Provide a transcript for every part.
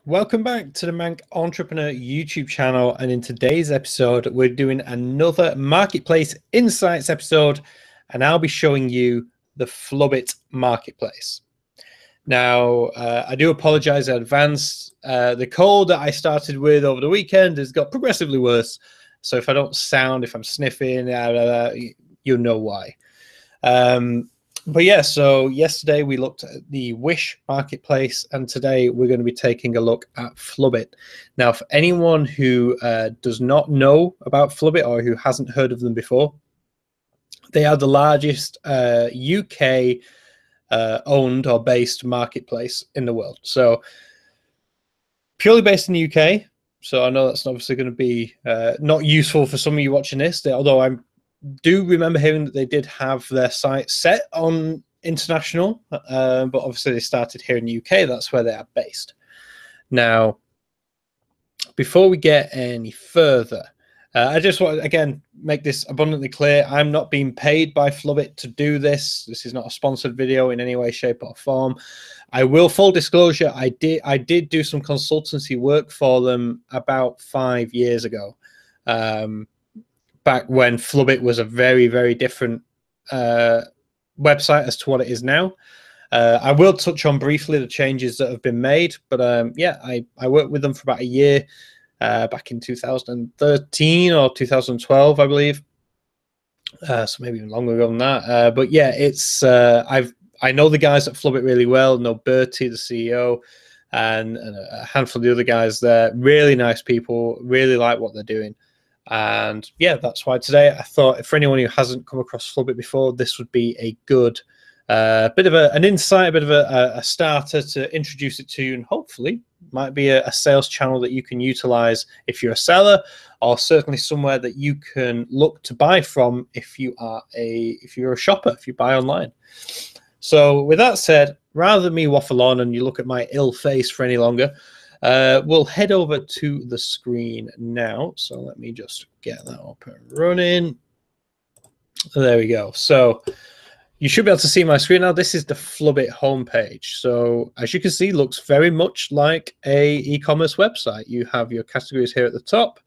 Welcome back to the Manc Entrepreneur YouTube channel, and in today's episode we're doing another Marketplace Insights episode, and I'll be showing you the Flubit Marketplace. Now, I do apologize in advance. The cold that I started with over the weekend has got progressively worse, so if I don't sound, if I'm sniffing, you'll know why. But yeah, so yesterday we looked at the Wish Marketplace, and today we're going to be taking a look at Flubit. Now, for anyone who does not know about Flubit or who hasn't heard of them before, they are the largest UK owned or based marketplace in the world. So purely based in the UK. So I know that's obviously going to be not useful for some of you watching this, although I do remember hearing that they did have their site set on international, but obviously they started here in the UK. That's where they are based. Now, before we get any further, I just want to, again, make this abundantly clear. I'm not being paid by Flubit to do this. This is not a sponsored video in any way, shape, or form. I will, full disclosure, I did do some consultancy work for them about 5 years ago. Back when Flubit was a very, very different website as to what it is now. I will touch on briefly the changes that have been made, but yeah, I worked with them for about a year back in 2013 or 2012, I believe. So maybe even longer ago than that. But yeah, it's I know the guys at Flubit really well. Know Bertie, the CEO, and a handful of the other guys there. Really nice people. Really like what they're doing. And yeah, that's why today I thought, for anyone who hasn't come across Flubit before, this would be a good bit of an insight, a bit of a starter to introduce it to you, and hopefully might be a sales channel that you can utilize if you're a seller, or certainly somewhere that you can look to buy from if you're a shopper, if you buy online. So with that said, rather than me waffle on and you look at my ill face for any longer, we'll head over to the screen now. So let me just get that up and running. There we go. So you should be able to see my screen now. This is the Flubit homepage. So as you can see, looks very much like a e-commerce website. You have your categories here at the top,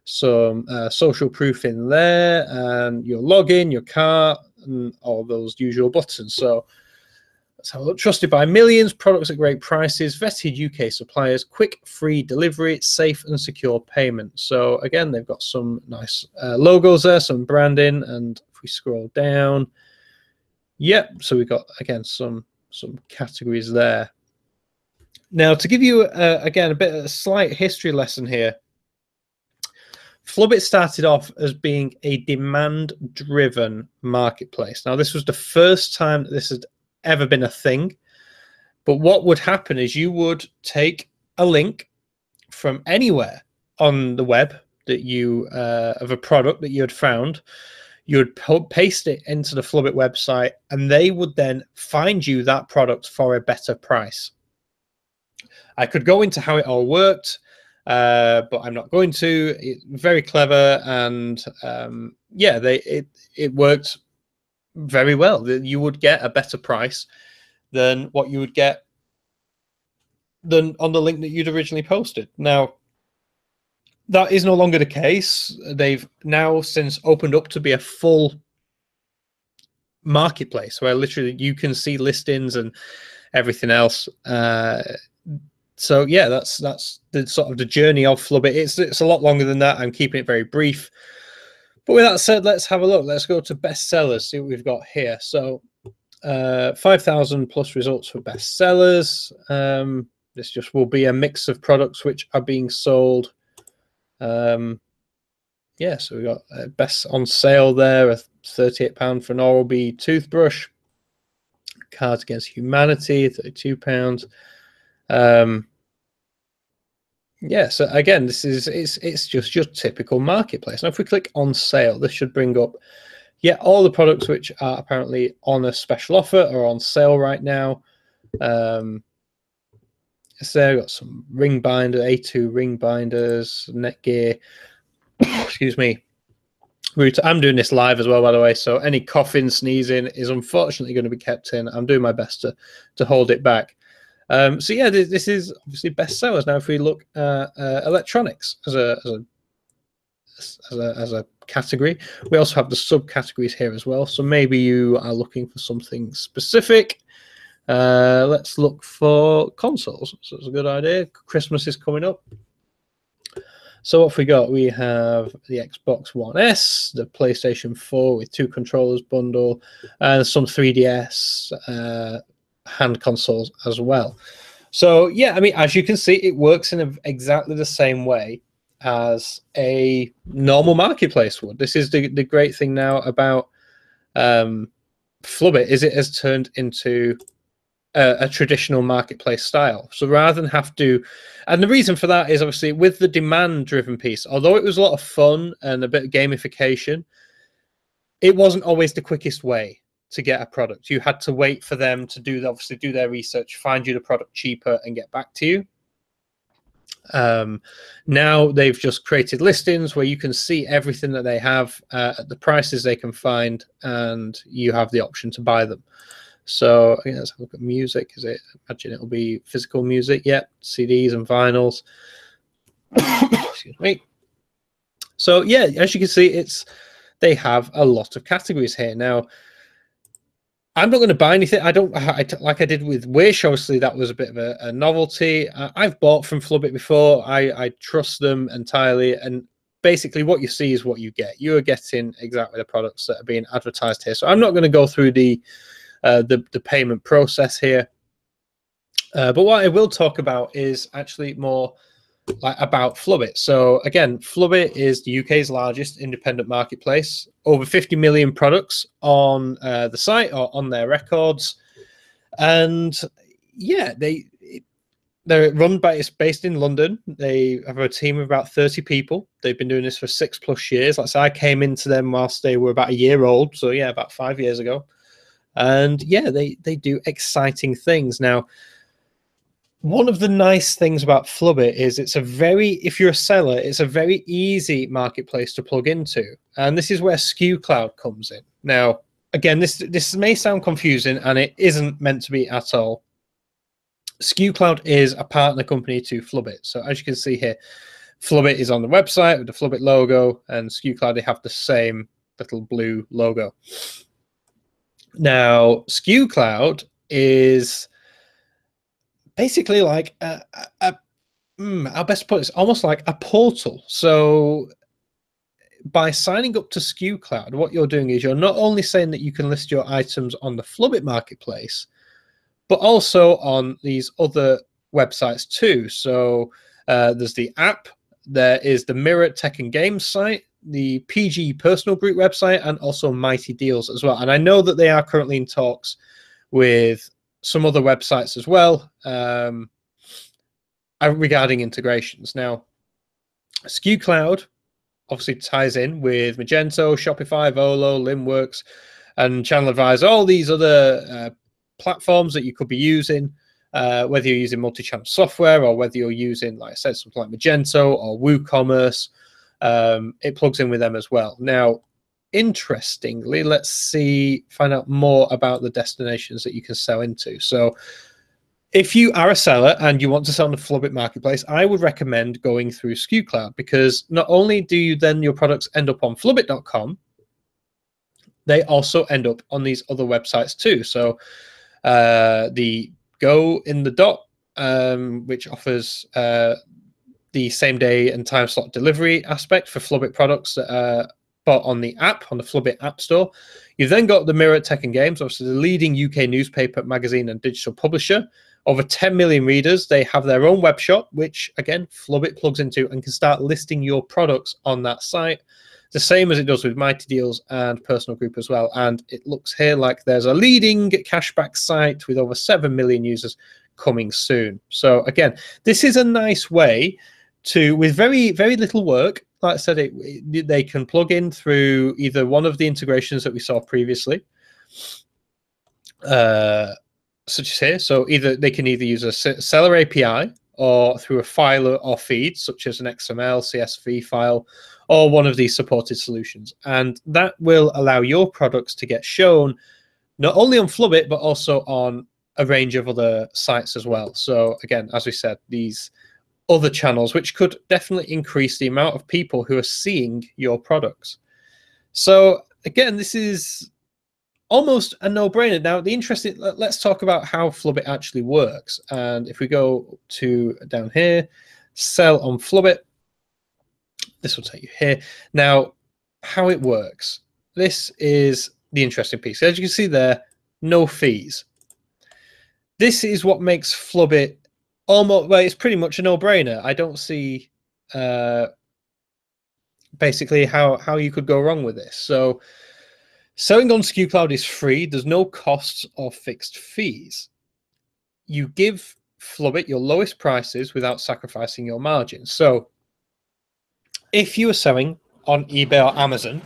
some social proof in there, and your login, your cart, and all those usual buttons. So let's have a look. Trusted by millions, products at great prices, vetted UK suppliers, quick, free delivery, safe and secure payment. So again, they've got some nice logos there, some branding, and if we scroll down, yep, so we've got, again, some categories there. Now, to give you, again, a slight history lesson here, Flubit started off as being a demand-driven marketplace. Now, this was the first time that this had ever been a thing, but what would happen is you would take a link from anywhere on the web that you of a product that you had found. You would paste it into the Flubit website, and they would then find you that product for a better price. I could go into how it all worked, but I'm not going to. It's very clever, and yeah, it worked very well. You would get a better price than what you would get on the link that you'd originally posted. Now, that is no longer the case. They've now since opened up to be a full marketplace where literally you can see listings and everything else. So yeah, that's the sort of the journey of Flubit. It's a lot longer than that. I'm keeping it very brief. But with that said, let's have a look. Let's go to bestsellers, see what we've got here. So 5,000 plus results for bestsellers. This just will be a mix of products which are being sold. Yeah, so we got best on sale there, a £38 for an Oral-B toothbrush. Cards Against Humanity, £32. Yeah, so again, it's just your typical marketplace. Now, if we click on sale, this should bring up, yeah, all the products which are apparently on a special offer or on sale right now. So I've got some ring binder, A2 ring binders, Netgear. Excuse me. I'm doing this live as well, by the way, so any coughing, sneezing is unfortunately going to be kept in. I'm doing my best to hold it back. So yeah, this is obviously best sellers. Now, if we look at electronics as a category, we also have the subcategories here as well. So maybe you are looking for something specific. Let's look for consoles. So it's a good idea. Christmas is coming up. So what have we got? We have the Xbox One S, the PlayStation 4 with 2 controllers bundle, and some 3DS hand consoles as well. So yeah, I mean, as you can see, it works in exactly the same way as a normal marketplace would. This is the great thing now about Flubit, is it has turned into a traditional marketplace style. So rather than have to, and the reason for that is obviously with the demand driven piece, although it was a lot of fun and a bit of gamification, it wasn't always the quickest way to get a product. You had to wait for them to obviously do their research, find you the product cheaper and get back to you. Now they've just created listings where you can see everything that they have at the prices they can find, and you have the option to buy them. So again, let's have a look at music. Is it? Imagine it'll be physical music. Yep, CDs and vinyls. Excuse me. So yeah, as you can see, they have a lot of categories here. Now, I'm not going to buy anything. Like I did with Wish. Obviously, that was a bit of a novelty. I've bought from Flubit before. I trust them entirely, and basically, what you see is what you get. You are getting exactly the products that are being advertised here. So I'm not going to go through the payment process here. But what I will talk about is actually more like about Flubit. So again, Flubit is the UK's largest independent marketplace. Over 50 million products on the site or on their records, and yeah, they're run by, it's based in London. They have a team of about 30 people. They've been doing this for 6+ years. Like I said, I came into them whilst they were about a year old. So yeah, about 5 years ago. And yeah, they do exciting things. Now, one of the nice things about Flubit is if you're a seller, it's a very easy marketplace to plug into. And this is where SkewCloud comes in. Now, again, this may sound confusing, and it isn't meant to be at all. SkewCloud is a partner company to Flubit. So as you can see here, Flubit is on the website with the Flubit logo, and SkewCloud, they have the same little blue logo. Now, SkewCloud is basically like how best to put it, it's almost like a portal. So by signing up to SkewCloud, what you're doing is you're not only saying that you can list your items on the Flubit marketplace, but also on these other websites too. So there's the app, there is the Mirror Tech and Games site, the PG Personal Group website, and also Mighty Deals as well. And I know that they are currently in talks with some other websites as well regarding integrations. Now, SkewCloud obviously ties in with Magento, Shopify, Volo, Limworks, and Channel Advisor, all these other platforms that you could be using, whether you're using multi-channel software or whether you're using, like I said, something like Magento or WooCommerce. It plugs in with them as well. Now, interestingly, let's find out more about the destinations that you can sell into. So if you are a seller and you want to sell on the Flubit marketplace, I would recommend going through SkewCloud, because not only do your products end up on flubit.com, they also end up on these other websites too. So the Go in the Dot, which offers the same day and time slot delivery aspect for Flubit products that are bought on the app, on the Flubit App Store. You've then got the Mirror Tech and Games, obviously the leading UK newspaper, magazine, and digital publisher. Over 10 million readers. They have their own web shop, which again, Flubit plugs into and can start listing your products on that site. The same as it does with Mighty Deals and Personal Group as well. And it looks here like there's a leading cashback site with over 7 million users coming soon. So again, this is a nice way to, with very, very little work, like I said, they can plug in through either one of the integrations that we saw previously, such as here. So they can either use a seller API or through a file or feed, such as an XML, CSV file, or one of these supported solutions. And that will allow your products to get shown not only on Flubit, but also on a range of other sites as well. So again, as we said, these other channels, which could definitely increase the amount of people who are seeing your products. So again, this is almost a no-brainer. Now, let's talk about how Flubit actually works. And if we go to down here, sell on Flubit, this will take you here. Now, how it works. This is the interesting piece. As you can see there, no fees. This is what makes Flubit almost, well, it's pretty much a no-brainer. I don't see basically how you could go wrong with this. So selling on SkewCloud is free. There's no costs or fixed fees. You give Flubit your lowest prices without sacrificing your margins. So if you are selling on eBay or Amazon,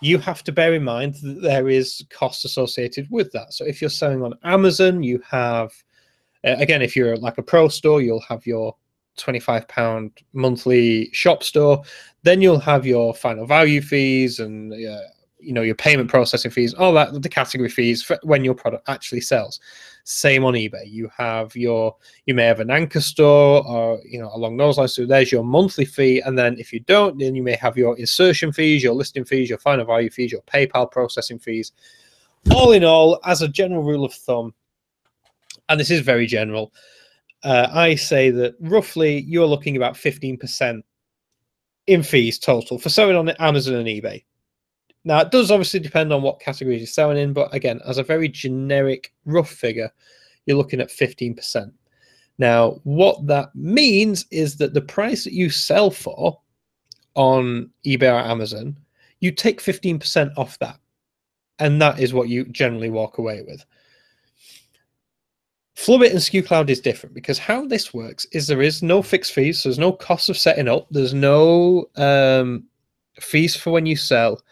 you have to bear in mind that there is costs associated with that. So if you're selling on Amazon, you have, again, if you're like a pro store, you'll have your £25 monthly shop store. Then you'll have your final value fees and your payment processing fees, all that, the category fees for when your product actually sells. Same on eBay. You may have an anchor store or along those lines. So there's your monthly fee, and then if you don't, then you may have your insertion fees, your listing fees, your final value fees, your PayPal processing fees. All in all, as a general rule of thumb, and this is very general, I say that roughly you're looking about 15% in fees total for selling on Amazon and eBay. Now, it does obviously depend on what categories you're selling in, but again, as a very generic rough figure, you're looking at 15%. Now, what that means is that the price that you sell for on eBay or Amazon, you take 15% off that, and that is what you generally walk away with. Flubit and SkewCloud is different because how this works is there is no fixed fees, so there's no cost of setting up, there's no fees for when you sell.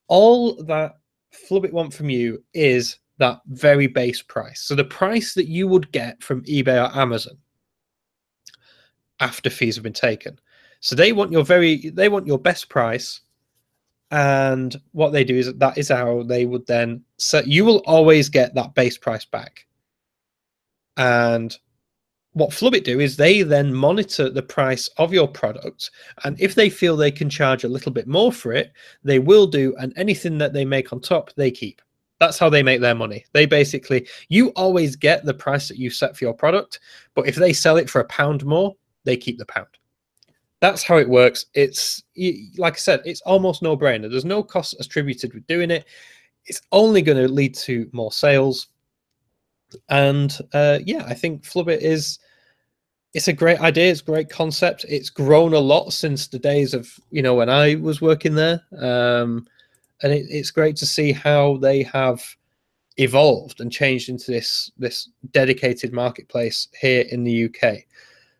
All that Flubit want from you is that very base price. So the price that you would get from eBay or Amazon after fees have been taken. So they want your best price, and what they do is that is how they would then set. You will always get that base price back. And what Flubit do is they then monitor the price of your product, and if they feel they can charge a little bit more for it, they will do, and anything that they make on top, they keep. That's how they make their money. They basically, you always get the price that you set for your product, but if they sell it for £1 more, they keep the £1. That's how it works. It's, like I said, it's almost no-brainer. There's no cost attributed with doing it. It's only going to lead to more sales. And yeah, I think Flubit it's a great idea. It's a great concept. It's grown a lot since the days of, when I was working there. And it's great to see how they have evolved and changed into this dedicated marketplace here in the UK.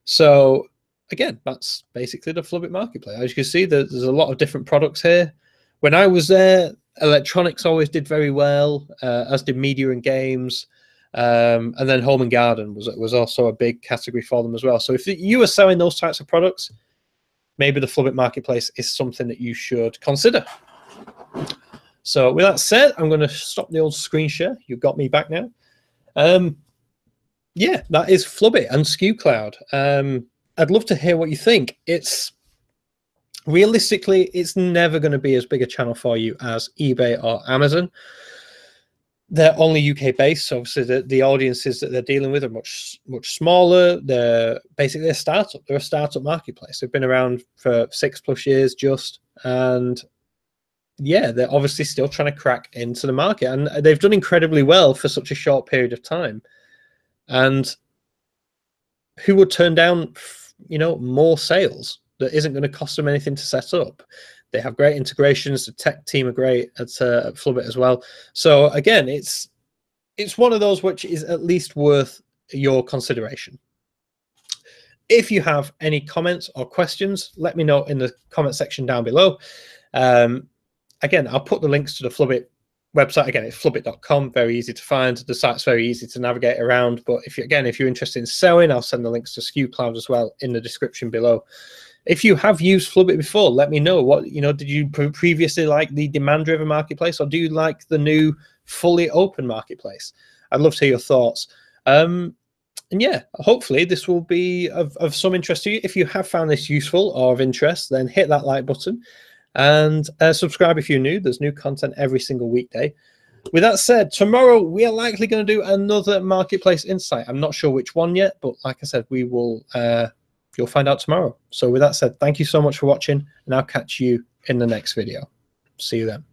So again, that's basically the Flubit marketplace. As you can see, there's a lot of different products here. When I was there, electronics always did very well, as did media and games. And then home and garden was also a big category for them as well. So if you are selling those types of products, maybe the Flubit marketplace is something that you should consider. So with that said, I'm going to stop the old screen share. You've got me back now. Yeah, that is Flubit and SkewCloud. I'd love to hear what you think. Realistically, it's never going to be as big a channel for you as eBay or Amazon. They're only UK based, so obviously the audiences that they're dealing with are much smaller. They're basically a startup. They're a startup marketplace. They've been around for 6+ years just, and yeah, they're obviously still trying to crack into the market, and they've done incredibly well for such a short period of time. And who would turn down, more sales that isn't going to cost them anything to set up? They have great integrations. The tech team are great at Flubit as well. So again, it's one of those which is at least worth your consideration. If you have any comments or questions, let me know in the comment section down below. Again, I'll put the links to the Flubit website. Again, it's flubit.com. Very easy to find. The site's very easy to navigate around. But if you're interested in selling, I'll send the links to SkewCloud as well in the description below. If you have used Flubit before, let me know. What did you previously like the demand-driven marketplace, or do you like the new fully open marketplace? I'd love to hear your thoughts. And yeah, hopefully this will be of some interest to you. If you have found this useful or of interest, then hit that like button and subscribe if you're new. There's new content every single weekday. With that said, tomorrow we are likely going to do another marketplace insight. I'm not sure which one yet, but like I said, we will. You'll find out tomorrow. So with that said, thank you so much for watching, and I'll catch you in the next video. See you then.